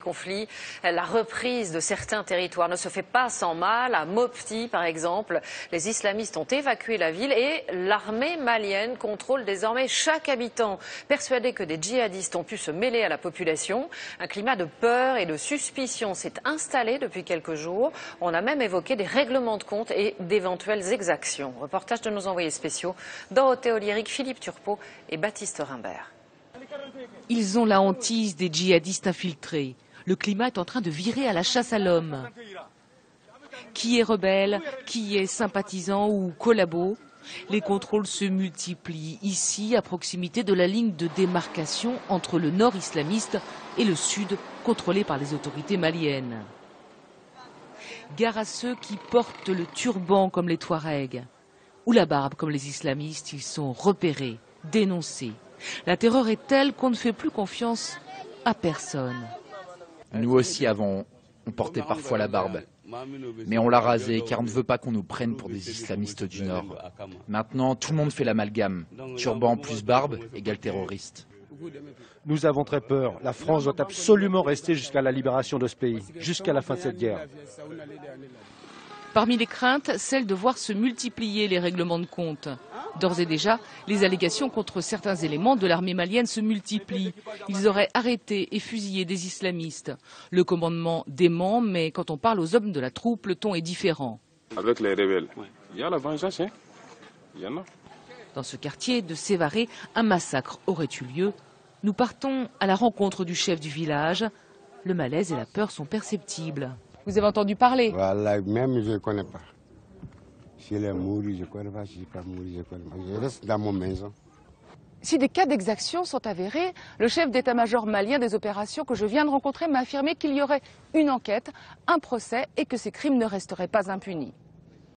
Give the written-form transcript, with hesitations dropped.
Conflit, la reprise de certains territoires ne se fait pas sans mal. À Mopti, par exemple, les islamistes ont évacué la ville et l'armée malienne contrôle désormais chaque habitant. Persuadé que des djihadistes ont pu se mêler à la population, un climat de peur et de suspicion s'est installé depuis quelques jours. On a même évoqué des règlements de compte et d'éventuelles exactions. Reportage de nos envoyés spéciaux Dorothée Oliéric, Philippe Turpot et Baptiste Rimbert. Ils ont la hantise des djihadistes infiltrés. Le climat est en train de virer à la chasse à l'homme. Qui est rebelle, qui est sympathisant ou collabo? Les contrôles se multiplient ici, à proximité de la ligne de démarcation entre le nord islamiste et le sud, contrôlé par les autorités maliennes. Gare à ceux qui portent le turban comme les Touaregs, ou la barbe comme les islamistes. Ils sont repérés, dénoncés. La terreur est telle qu'on ne fait plus confiance à personne. Nous aussi avant, on portait parfois la barbe. Mais on l'a rasée car on ne veut pas qu'on nous prenne pour des islamistes du Nord. Maintenant, tout le monde fait l'amalgame. Turban plus barbe égale terroriste. Nous avons très peur. La France doit absolument rester jusqu'à la libération de ce pays, jusqu'à la fin de cette guerre. Parmi les craintes, celle de voir se multiplier les règlements de compte. D'ores et déjà, les allégations contre certains éléments de l'armée malienne se multiplient. Ils auraient arrêté et fusillé des islamistes. Le commandement dément, mais quand on parle aux hommes de la troupe, le ton est différent. Avec les rebelles, il y a la vengeance, hein. Il y en a. Dans ce quartier de Sévaré, un massacre aurait eu lieu. Nous partons à la rencontre du chef du village. Le malaise et la peur sont perceptibles. Vous avez entendu parler? Voilà, même je ne connais pas. Si elle est morte, je ne connais pas. Si elle n'est pas morte, je ne connais pas. Je reste dans mon maison. Si des cas d'exaction sont avérés, le chef d'état-major malien des opérations que je viens de rencontrer m'a affirmé qu'il y aurait une enquête, un procès et que ces crimes ne resteraient pas impunis.